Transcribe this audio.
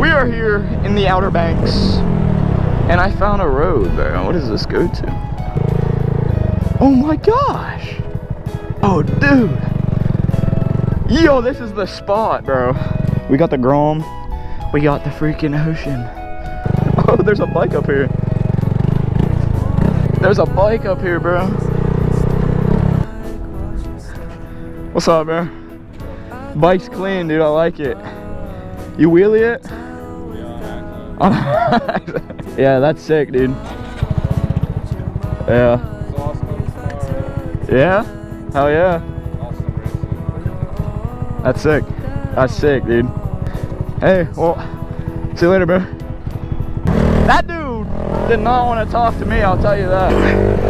We are here in the Outer Banks, and I found a road, bro. What does this go to? Oh my gosh! Oh, dude! Yo, this is the spot, bro. We got the Grom. We got the freaking ocean. Oh, there's a bike up here. There's a bike up here, bro. What's up, bro? Bike's clean, dude. I like it. You wheelie it? Yeah, that's sick, dude. Yeah. Yeah? Hell yeah. That's sick. That's sick, dude. Hey, well, see you later, bro. That dude did not want to talk to me, I'll tell you that.